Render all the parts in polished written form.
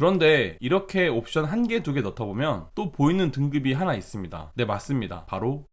그런데 이렇게 옵션 1개, 2개 넣다 보면 또 보이는 등급이 하나 있습니다. 네, 맞습니다. 바로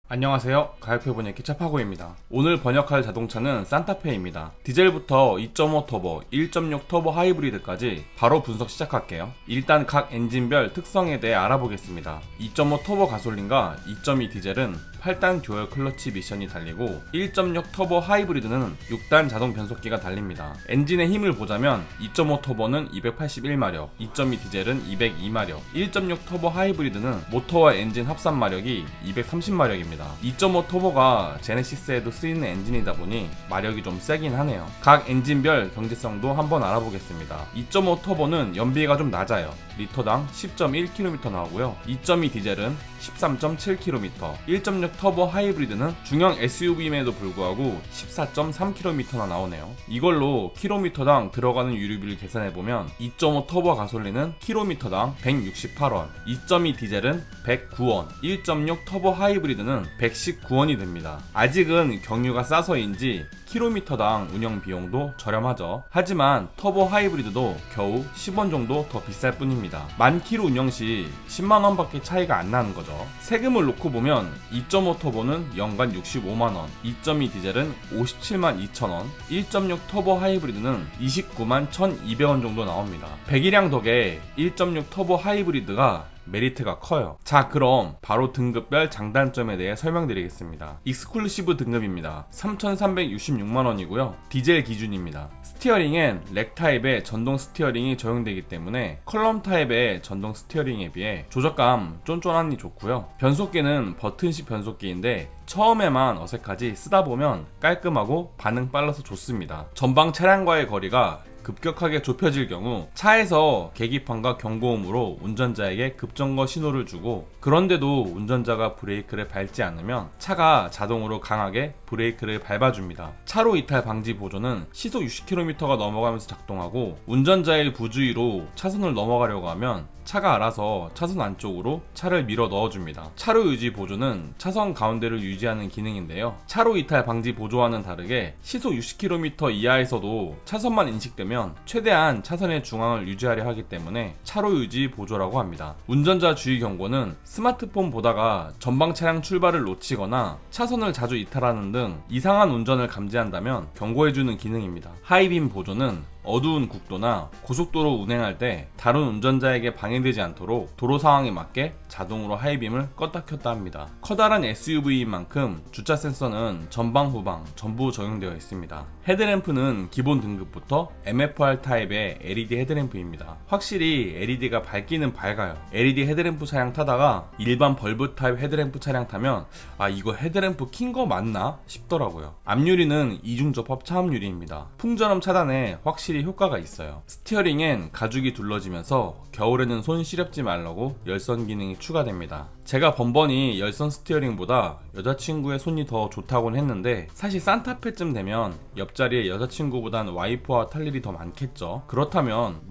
안녕하세요. 가격표본의 기차파고입니다. 오늘 번역할 자동차는 산타페입니다. 디젤부터 2.5 터보, 1.6 터보 하이브리드까지 바로 분석 시작할게요. 일단 각 엔진별 특성에 대해 알아보겠습니다. 2.5 터보 가솔린과 2.2 디젤은 8단 듀얼 클러치 미션이 달리고 1.6 터보 하이브리드는 6단 자동 변속기가 달립니다. 엔진의 힘을 보자면 2.5 터보는 281마력, 2.2 디젤은 202마력, 1.6 터보 하이브리드는 모터와 엔진 합산 마력이 230마력입니다. 2.5 터보가 제네시스에도 쓰이는 엔진이다 보니 마력이 좀 세긴 하네요. 각 엔진별 경제성도 한번 알아보겠습니다. 2.5 터보는 연비가 좀 낮아요. 리터당 10.1km 나오고요. 2.2 디젤은 13.7km, 1.6 터보 하이브리드는 중형 SUV임에도 불구하고 14.3km나 나오네요. 이걸로 킬로미터당 들어가는 유류비를 계산해보면 2.5 터보 가솔린은 킬로미터당 168원, 2.2 디젤은 109원, 1.6 터보 하이브리드는 119원이 됩니다. 아직은 경유가 싸서인지 킬로미터당 운영 비용도 저렴하죠. 하지만 터보 하이브리드도 겨우 10원 정도 더 비쌀 뿐입니다. 만 킬로 운영 시 10만원 밖에 차이가 안 나는 거죠. 세금을 놓고 보면 2.5 터보는 연간 65만원, 2.2 디젤은 57만 2천원, 1.6 터보 하이브리드는 29만 1200원 정도 나옵니다. 배기량 덕에 1.6 터보 하이브리드가 메리트가 커요. 자, 그럼 바로 등급별 장단점에 대해 설명드리겠습니다. 익스클루시브 등급입니다. 3,366만원이고요. 디젤 기준입니다. 스티어링엔 렉 타입의 전동 스티어링이 적용되기 때문에 컬럼 타입의 전동 스티어링에 비해 조작감 쫀쫀하니 좋고요. 변속기는 버튼식 변속기인데 처음에만 어색하지 쓰다 보면 깔끔하고 반응 빨라서 좋습니다. 전방 차량과의 거리가 급격하게 좁혀질 경우 차에서 계기판과 경고음으로 운전자에게 급정거 신호를 주고, 그런데도 운전자가 브레이크를 밟지 않으면 차가 자동으로 강하게 브레이크를 밟아줍니다. 차로 이탈 방지 보조는 시속 60km가 넘어가면서 작동하고, 운전자의 부주의로 차선을 넘어가려고 하면 차가 알아서 차선 안쪽으로 차를 밀어 넣어줍니다. 차로 유지 보조는 차선 가운데를 유지하는 기능인데요. 차로 이탈 방지 보조와는 다르게 시속 60km 이하에서도 차선만 인식되면 최대한 차선의 중앙을 유지하려 하기 때문에 차로 유지 보조라고 합니다. 운전자 주의 경고는 스마트폰 보다가 전방 차량 출발을 놓치거나 차선을 자주 이탈하는 등 이상한 운전을 감지한다면 경고해주는 기능입니다. 하이빔 보조는 어두운 국도나 고속도로 운행할 때 다른 운전자에게 방해되지 않도록 도로 상황에 맞게 자동으로 하이빔을 껐다 켰다 합니다. 커다란 SUV인 만큼 주차 센서는 전방 후방 전부 적용되어 있습니다. 헤드램프는 기본 등급부터 MFR 타입의 LED 헤드램프입니다. 확실히 LED가 밝기는 밝아요. LED 헤드램프 차량 타다가 일반 벌브 타입 헤드램프 차량 타면 이거 헤드램프 킨 거 맞나 싶더라고요. 앞유리는 이중접합 차음유리입니다. 풍전음 차단에 확실히 효과가 있어요. 스티어링엔 가죽이 둘러지면서 겨울에는 손 시렵지 말라고 열선 기능이 추가됩니다. 제가 번번이 열선 스티어링보다 여자친구의 손이 더 좋다고는 했는데, 사실 산타페쯤 되면 옆자리에 여자친구보단 와이프와 탈 일이 더 많겠죠. 그렇다면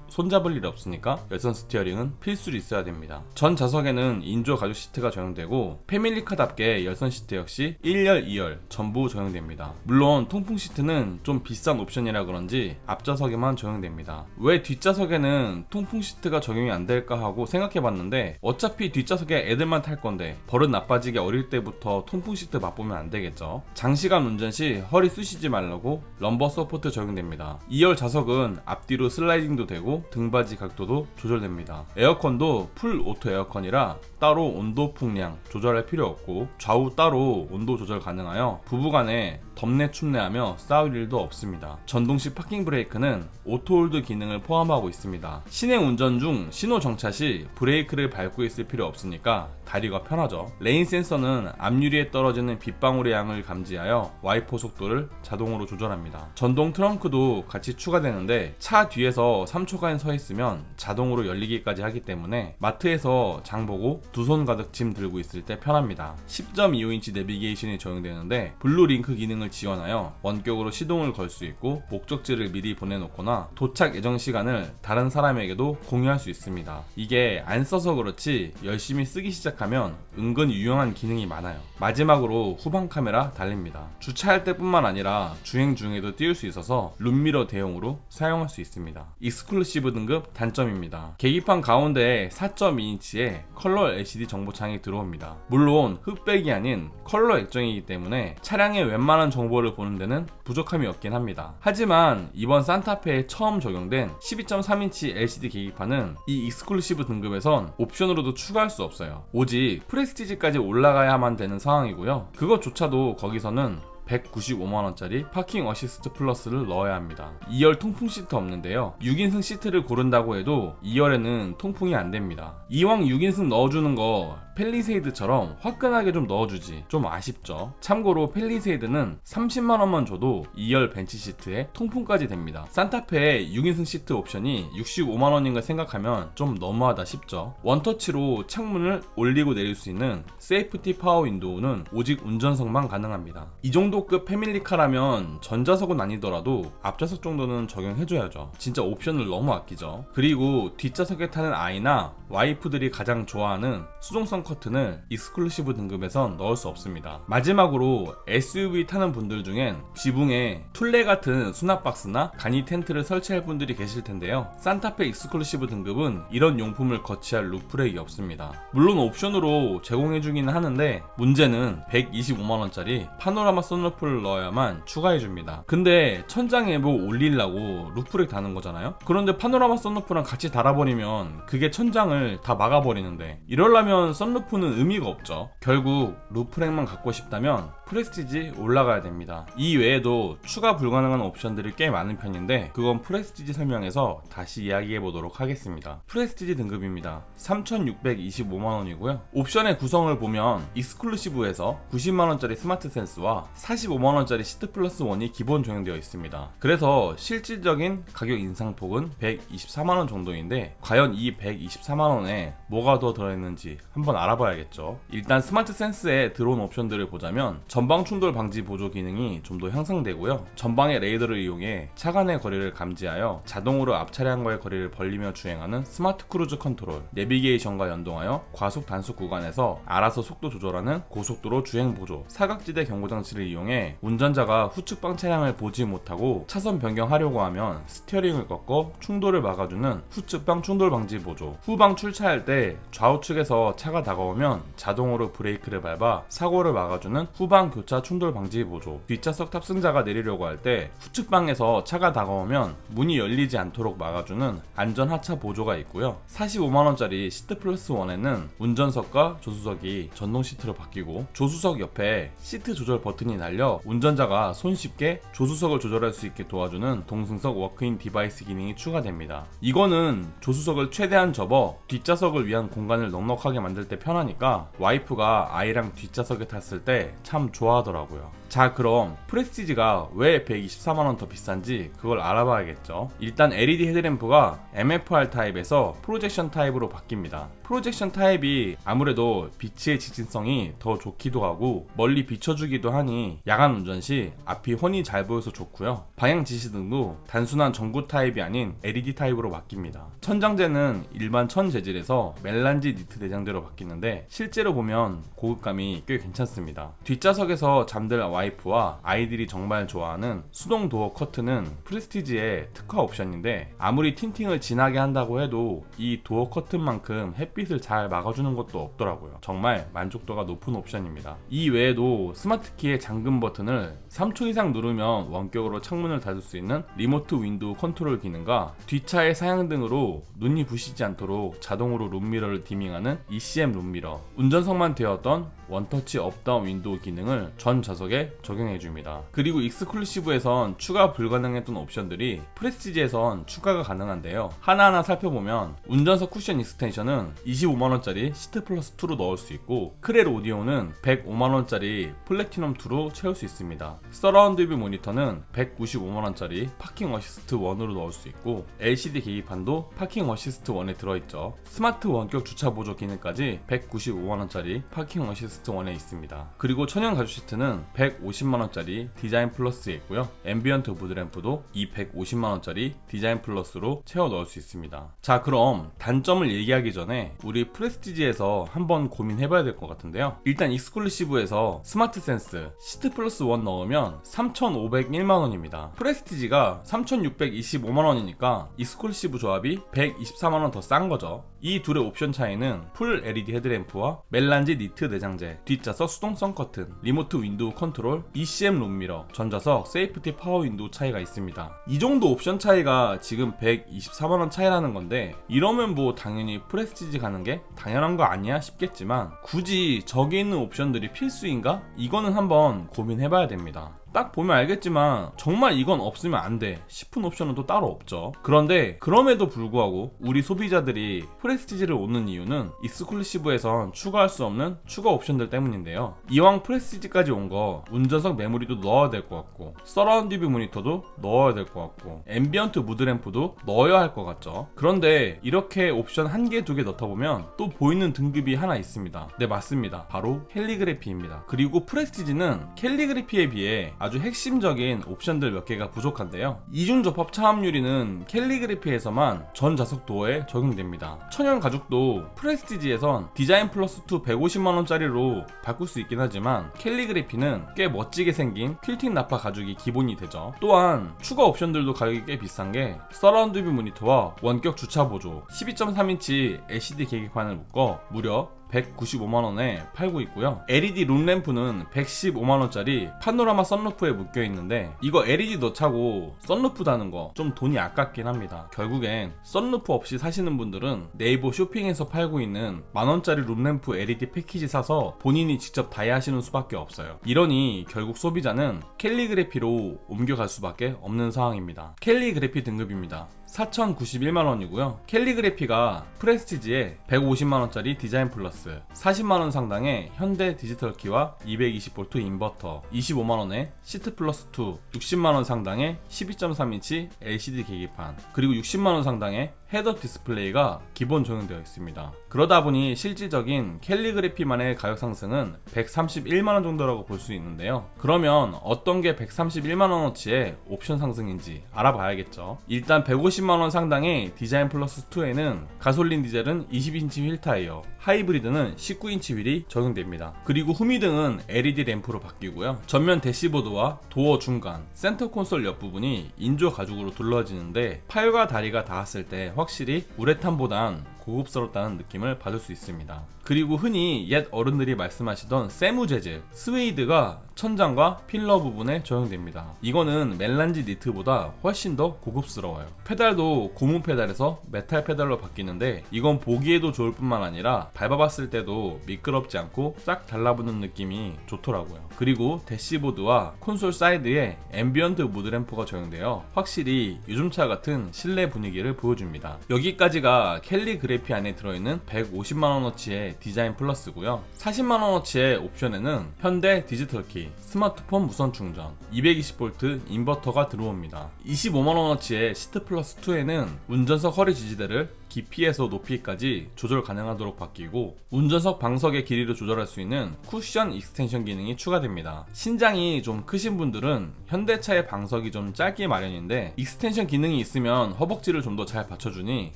손잡을 일 없으니까 열선 스티어링은 필수로 있어야 됩니다. 전 좌석에는 인조 가죽 시트가 적용되고, 패밀리카답게 열선 시트 역시 1열, 2열 전부 적용됩니다. 물론 통풍 시트는 좀 비싼 옵션이라 그런지 앞좌석에만 적용됩니다. 왜 뒷좌석에는 통풍 시트가 적용이 안 될까 하고 생각해봤는데, 어차피 뒷좌석에 애들만 탈 건데 버릇 나빠지게 어릴 때부터 통풍 시트 맛보면 안 되겠죠. 장시간 운전 시 허리 쑤시지 말라고 럼버 서포트 적용됩니다. 2열 좌석은 앞뒤로 슬라이딩도 되고 등받이 각도도 조절됩니다. 에어컨도 풀 오토 에어컨이라 따로 온도 풍량 조절할 필요 없고, 좌우 따로 온도 조절 가능하여 부부간에 덥네 춥네 하며 싸울 일도 없습니다. 전동식 파킹 브레이크는 오토홀드 기능을 포함하고 있습니다. 시내 운전 중 신호 정차 시 브레이크를 밟고 있을 필요 없으니까 다리가 편하죠. 레인 센서는 앞유리에 떨어지는 빗방울의 양을 감지하여 와이퍼 속도를 자동으로 조절합니다. 전동 트렁크도 같이 추가되는데, 차 뒤에서 3초간 서 있으면 자동으로 열리기까지 하기 때문에 마트에서 장 보고 두 손 가득 짐 들고 있을 때 편합니다. 10.25인치 내비게이션이 적용되는데 블루 링크 기능을 지원하여 원격으로 시동을 걸 수 있고, 목적지를 미리 보내놓거나 도착 예정 시간을 다른 사람에게도 공유할 수 있습니다. 이게 안 써서 그렇지 열심히 쓰기 뛰기 시작하면 은근 유용한 기능이 많아요. 마지막으로 후방 카메라 달립니다. 주차할 때뿐만 아니라 주행 중에도 띄울 수 있어서 룸미러 대용으로 사용할 수 있습니다. 익스클루시브 등급 단점입니다. 계기판 가운데에 4.2인치의 컬러 LCD 정보창이 들어옵니다. 물론 흑백이 아닌 컬러 액정이기 때문에 차량의 웬만한 정보를 보는 데는 부족함이 없긴 합니다. 하지만 이번 산타페에 처음 적용된 12.3인치 LCD 계기판은 이 익스클루시브 등급에선 옵션으로도 추가할 수 없어요. 오직 프레스티지까지 올라가야만 되는 상황이고요. 그것조차도 거기서는 195만원짜리 파킹 어시스트 플러스를 넣어야 합니다. 2열 통풍 시트 없는데요. 6인승 시트를 고른다고 해도 2열에는 통풍이 안됩니다. 이왕 6인승 넣어주는 거 펠리세이드처럼 화끈하게 좀 넣어주지, 좀 아쉽죠. 참고로 펠리세이드는 30만원만 줘도 2열 벤치 시트에 통풍까지 됩니다. 산타페의 6인승 시트 옵션이 65만원인가 생각하면 좀 너무하다 싶죠. 원터치로 창문을 올리고 내릴 수 있는 세이프티 파워 윈도우는 오직 운전석만 가능합니다. 이 정도급 패밀리카라면 전자석은 아니더라도 앞좌석 정도는 적용해줘야죠. 진짜 옵션을 너무 아끼죠. 그리고 뒷좌석에 타는 아이나 와이프들이 가장 좋아하는 수동성 커튼을 익스클루시브 등급에선 넣을 수 없습니다. 마지막으로 SUV 타는 분들 중엔 지붕에 툴레 같은 수납박스나 간이 텐트를 설치할 분들이 계실 텐데요. 산타페 익스클루시브 등급은 이런 용품을 거치할 루프렉이 없습니다. 물론 옵션으로 제공해주기는 하는데 문제는 125만원짜리 파노라마 선루프를 넣어야만 추가해줍니다. 근데 천장에 뭐 올리려고 루프렉 다는 거잖아요. 그런데 파노라마 선루프랑 같이 달아버리면 그게 천장을 다 막아버리는데, 이러려면 선루프는 의미가 없죠. 결국 루프렉만 갖고 싶다면 프레스티지 올라가야 됩니다. 이 외에도 추가 불가능한 옵션들이 꽤 많은 편인데 그건 프레스티지 설명에서 다시 이야기해 보도록 하겠습니다. 프레스티지 등급입니다. 3,625만원이고요. 옵션의 구성을 보면 익스클루시브에서 90만원짜리 스마트 센스와 45만원짜리 시트 플러스 1이 기본 적용되어 있습니다. 그래서 실질적인 가격 인상폭은 124만원 정도인데 과연 이 124만원에 뭐가 더 들어있는지 한번 알아봐야겠죠. 일단 스마트 센스에 들어온 옵션들을 보자면 전방 충돌 방지 보조 기능이 좀 더 향상되고요. 전방의 레이더를 이용해 차 간의 거리를 감지하여 자동으로 앞 차량과의 거리를 벌리며 주행하는 스마트 크루즈 컨트롤, 내비게이션과 연동하여 과속 단속 구간에서 알아서 속도 조절하는 고속도로 주행 보조, 사각지대 경고 장치를 이용해 운전자가 후측방 차량을 보지 못하고 차선 변경하려고 하면 스티어링을 꺾어 충돌을 막아주는 후측방 충돌 방지 보조, 후방 출차할 때 좌우측에서 차가 다가오면 자동으로 브레이크를 밟아 사고를 막아주는 후방 교차 충돌 방지 보조, 뒷좌석 탑승자가 내리려고 할 때 후측방에서 차가 다가오면 문이 열리지 않도록 막아주는 안전 하차 보조가 있고요. 45만원짜리 시트 플러스 1에는 운전석과 조수석이 전동 시트로 바뀌고 조수석 옆에 시트 조절 버튼이 달려 운전자가 손쉽게 조수석을 조절할 수 있게 도와주는 동승석 워크인 디바이스 기능이 추가됩니다. 이거는 조수석을 최대한 접어 뒷좌석을 위한 공간을 넉넉하게 만들 때 편하니까 와이프가 아이랑 뒷좌석에 탔을 때 참 좋아하더라고요. 자, 그럼 프레스티지가 왜 124만원 더 비싼지 그걸 알아봐야겠죠. 일단 LED 헤드램프가 MFR 타입에서 프로젝션 타입으로 바뀝니다. 프로젝션 타입이 아무래도 빛의 직진성이 더 좋기도 하고 멀리 비춰주기도 하니 야간 운전 시 앞이 훤히 잘 보여서 좋고요. 방향 지시 등도 단순한 전구 타입이 아닌 LED 타입으로 바뀝니다. 천장재는 일반 천 재질에서 멜란지 니트 내장재로 바뀌는데 실제로 보면 고급감이 꽤 괜찮습니다. 뒷좌석에서 잠들 와이프와 아이들이 정말 좋아하는 수동 도어 커튼은 프레스티지의 특화 옵션인데 아무리 틴팅을 진하게 한다고 해도 이 도어 커튼만큼 햇빛을 잘 막아주는 것도 없더라고요. 정말 만족도가 높은 옵션입니다. 이 외에도 스마트키의 잠금 버튼을 3초 이상 누르면 원격으로 창문을 닫을 수 있는 리모트 윈도우 컨트롤 기능과 뒷차의 사양등으로 눈이 부시지 않도록 자동으로 룸미러를 디밍하는 ECM 룸미러, 운전석만 되었던 원터치 업다운 윈도우 기능을 전 좌석에 적용해줍니다. 그리고 익스클루시브에선 추가 불가능했던 옵션들이 프레스티지에선 추가가 가능한데요. 하나하나 살펴보면 운전석 쿠션 익스텐션은 25만원짜리 시트 플러스 2로 넣을 수 있고 크렐 오디오는 105만원짜리 플래티넘 2로 채울 수 있습니다. 서라운드 뷰 모니터는 195만원짜리 파킹 어시스트 1으로 넣을 수 있고 LCD 계기판도 파킹 어시스트 1에 들어있죠. 스마트 원격 주차 보조 기능까지 195만원짜리 파킹 어시스트 1에 있습니다. 그리고 천연 가죽 시트는 150만원짜리 디자인 플러스에 있고요. 앰비언트 무드램프도 이 150만원짜리 디자인 플러스로 채워 넣을 수 있습니다. 자, 그럼 단점을 얘기하기 전에 우리 프레스티지에서 한번 고민해봐야 될 것 같은데요. 일단 익스클루시브에서 스마트 센스 시트 플러스 1 넣으면 3,501만원입니다. 프레스티지가 3,625만원이니까 익스클루시브 조합이 124만원 더 싼 거죠. 이 둘의 옵션 차이는 풀 LED 헤드램프와 멜란지 니트 내장재, 뒷좌석 수동성 커튼, 리모트 윈도우 컨트롤, ECM 룸미러, 전좌석 세이프티 파워 윈도우 차이가 있습니다. 이 정도 옵션 차이가 지금 124만원 차이라는 건데, 이러면 뭐 당연히 프레스티지 가는 게 당연한 거 아니야 싶겠지만, 굳이 저기 있는 옵션들이 필수인가? 이거는 한번 고민해봐야 됩니다. 딱 보면 알겠지만 정말 이건 없으면 안 돼 싶은 옵션은 또 따로 없죠. 그런데 그럼에도 불구하고 우리 소비자들이 프레스티지를 오는 이유는 익스클루시브에선 추가할 수 없는 추가 옵션들 때문인데요. 이왕 프레스티지까지 온 거 운전석 메모리도 넣어야 될 것 같고, 서라운드 뷰 모니터도 넣어야 될 것 같고, 앰비언트 무드램프도 넣어야 할 것 같죠. 그런데 이렇게 옵션 한 개, 두 개 넣다 보면 또 보이는 등급이 하나 있습니다. 네, 맞습니다. 바로 캘리그래피입니다. 그리고 프레스티지는 캘리그래피에 비해 아주 핵심적인 옵션들 몇 개가 부족한데요. 이중 접합 차압 유리는 캘리그래피에서만 전 좌석 도어에 적용됩니다. 천연 가죽도 프레스티지에선 디자인 플러스 2 150만원짜리로 바꿀 수 있긴 하지만, 캘리그래피는 꽤 멋지게 생긴 퀼팅 나파 가죽이 기본이 되죠. 또한 추가 옵션들도 가격이 꽤 비싼 게 서라운드 뷰 모니터와 원격 주차 보조, 12.3인치 LCD 계기판을 묶어 무려 195만원에 팔고 있고요. LED 룸램프는 115만원짜리 파노라마 썬루프에 묶여있는데, 이거 LED 넣자고 썬루프 다는 거 좀 돈이 아깝긴 합니다. 결국엔 썬루프 없이 사시는 분들은 네이버 쇼핑에서 팔고 있는 만원짜리 룸램프 LED 패키지 사서 본인이 직접 다이하시는 수밖에 없어요. 이러니 결국 소비자는 캘리그래피로 옮겨갈 수밖에 없는 상황입니다. 캘리그래피 등급입니다. 4,091만원이고요. 캘리그래피가 프레스티지에 150만원짜리 디자인 플러스, 40만원 상당의 현대 디지털 키와 220V 인버터, 25만원의 시트 플러스 2, 60만원 상당의 12.3인치 LCD 계기판, 그리고 60만원 상당의 헤드업 디스플레이가 기본 적용되어 있습니다. 그러다 보니 실질적인 캘리그래피만의 가격 상승은 131만원 정도라고 볼 수 있는데요. 그러면 어떤 게 131만원어치의 옵션 상승인지 알아봐야겠죠. 일단 150만원 상당의 디자인 플러스 2에는 가솔린 디젤은 20인치 휠 타이어, 하이브리드는 19인치 휠이 적용됩니다. 그리고 후미등은 LED 램프로 바뀌고요. 전면 대시보드와 도어 중간, 센터 콘솔 옆부분이 인조 가죽으로 둘러지는데, 팔과 다리가 닿았을 때 확실히 우레탄보단 고급스럽다는 느낌을 받을 수 있습니다. 그리고 흔히 옛 어른들이 말씀하시던 세무 재질, 스웨이드가 천장과 필러 부분에 적용됩니다. 이거는 멜란지 니트보다 훨씬 더 고급스러워요. 페달도 고무 페달에서 메탈 페달로 바뀌는데, 이건 보기에도 좋을 뿐만 아니라 밟아봤을 때도 미끄럽지 않고 싹 달라붙는 느낌이 좋더라고요. 그리고 대시보드와 콘솔 사이드에 앰비언트 무드램프가 적용되어 확실히 요즘 차 같은 실내 분위기를 보여줍니다. 여기까지가 캘리그래피 안에 들어있는 150만원어치의 디자인 플러스고요. 40만원어치의 옵션에는 현대 디지털 키, 스마트폰 무선 충전, 220V 인버터가 들어옵니다. 25만원어치의 시트 플러스 2에는 운전석 허리 지지대를 깊이에서 높이까지 조절 가능하도록 바뀌고, 운전석 방석의 길이를 조절할 수 있는 쿠션 익스텐션 기능이 추가됩니다. 신장이 좀 크신 분들은 현대차의 방석이 좀 짧기 마련인데, 익스텐션 기능이 있으면 허벅지를 좀 더 잘 받쳐주니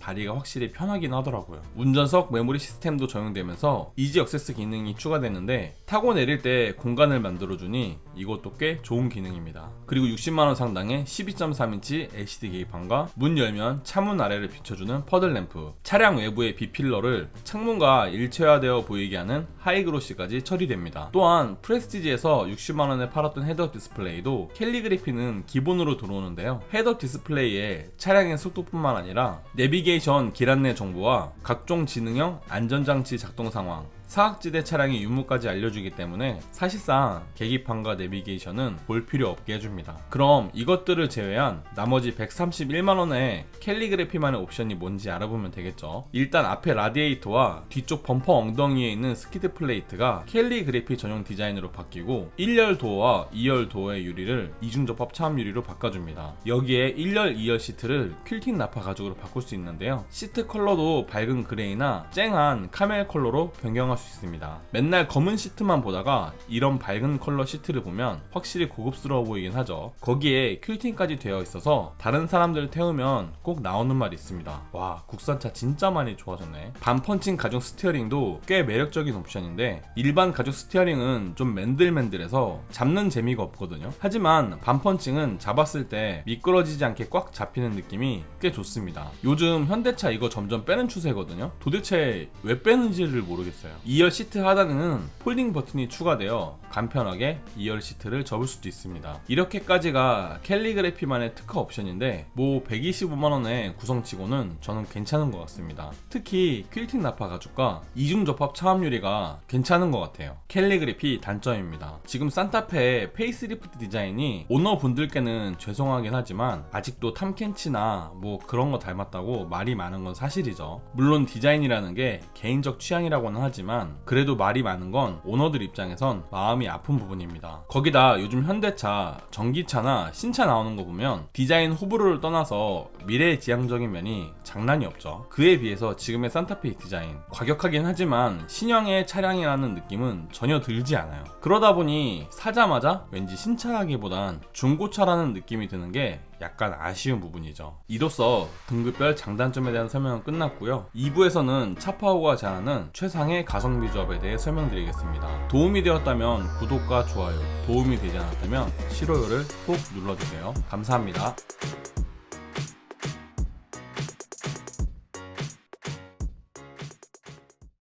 다리가 확실히 편하긴 하더라고요. 운전석 메모리 시스템도 적용되면서 이지 액세스 기능이 추가되는데, 타고 내릴 때 공간을 만들어주니 이것도 꽤 좋은 기능입니다. 그리고 60만원 상당의 12.3인치 LCD 계기판과 문 열면 차문 아래를 비춰주는 퍼들 램프, 차량 외부의 B필러를 창문과 일체화되어 보이게 하는 하이그로시까지 처리됩니다. 또한 프레스티지에서 60만원에 팔았던 헤드업 디스플레이도 캘리그래피는 기본으로 들어오는데요. 헤드업 디스플레이에 차량의 속도뿐만 아니라 내비게이션 길 안내 정보와 각종 지능형 안전장치 작동 상황, 사각지대 차량의 유무까지 알려주기 때문에 사실상 계기판과 내비게이션은 볼 필요 없게 해줍니다. 그럼 이것들을 제외한 나머지 131만원의 캘리그래피만의 옵션이 뭔지 알아보면 되겠죠. 일단 앞에 라디에이터와 뒤쪽 범퍼 엉덩이에 있는 스키드 플레이트가 캘리그래피 전용 디자인으로 바뀌고, 1열 도어와 2열 도어의 유리를 이중접합 차압 유리로 바꿔줍니다. 여기에 1열, 2열 시트를 퀼팅 나파 가죽으로 바꿀 수 있는데요. 시트 컬러도 밝은 그레이나 쨍한 카멜 컬러로 변경할 인정할 수 있습니다. 맨날 검은 시트만 보다가 이런 밝은 컬러 시트를 보면 확실히 고급스러워 보이긴 하죠. 거기에 퀼팅까지 되어 있어서 다른 사람들 태우면 꼭 나오는 말이 있습니다. 와, 국산차 진짜 많이 좋아졌네. 반펀칭 가죽 스티어링도 꽤 매력적인 옵션인데 일반 가죽 스티어링은 좀 맨들맨들해서 잡는 재미가 없거든요. 하지만 반펀칭은 잡았을 때 미끄러지지 않게 꽉 잡히는 느낌이 꽤 좋습니다. 요즘 현대차 이거 점점 빼는 추세거든요. 도대체 왜 빼는지를 모르겠어요. 2열 시트 하단에는 폴딩 버튼이 추가되어 간편하게 2열 시트를 접을 수도 있습니다. 이렇게까지가 캘리그래피만의 특화 옵션인데 뭐 125만원의 구성치고는 저는 괜찮은 것 같습니다. 특히 퀼팅 나파 가죽과 이중 접합 차압 유리가 괜찮은 것 같아요. 캘리그래피 단점입니다. 지금 산타페의 페이스리프트 디자인이 오너분들께는 죄송하긴 하지만 아직도 탐켄치나 뭐 그런 거 닮았다고 말이 많은 건 사실이죠. 물론 디자인이라는 게 개인적 취향이라고는 하지만 그래도 말이 많은 건 오너들 입장에선 마음이 아픈 부분입니다. 거기다 요즘 현대차, 전기차나 신차 나오는 거 보면 디자인 호불호를 떠나서 미래지향적인 면이 장난이 없죠. 그에 비해서 지금의 산타페 디자인 과격하긴 하지만 신형의 차량이라는 느낌은 전혀 들지 않아요. 그러다 보니 사자마자 왠지 신차라기보단 중고차라는 느낌이 드는 게 약간 아쉬운 부분이죠. 이로써 등급별 장단점에 대한 설명은 끝났고요. 2부에서는 차파오가 제안하는 최상의 가성비 조합에 대해 설명드리겠습니다. 도움이 되었다면 구독과 좋아요, 도움이 되지 않았다면 싫어요를 꼭 눌러주세요. 감사합니다.